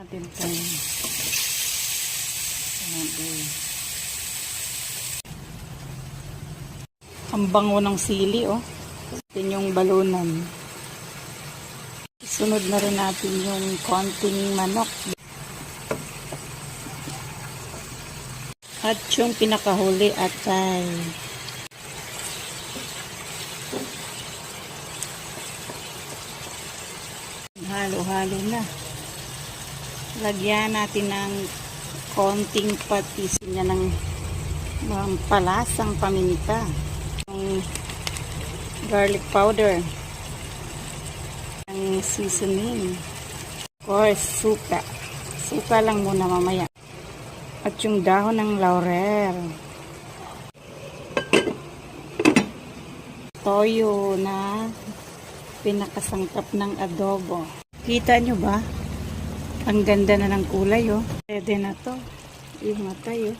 natin itong ang bango ng sili, oh. Ito yung balunan. Sunod na rin natin yung konting manok. At yung pinakahuli, atay. Halo-halo na. Lagyan natin ng konting patis niya ng palasang paminta. Yung garlic powder. Ang seasoning. Of course, suka. Suka lang muna mamaya. At yung dahon ng laurel. Toyo na pinakasangkap ng adobo. Kita nyo ba? Ang ganda na ng kulay, oh. Pwede na to. Yung matay, oh.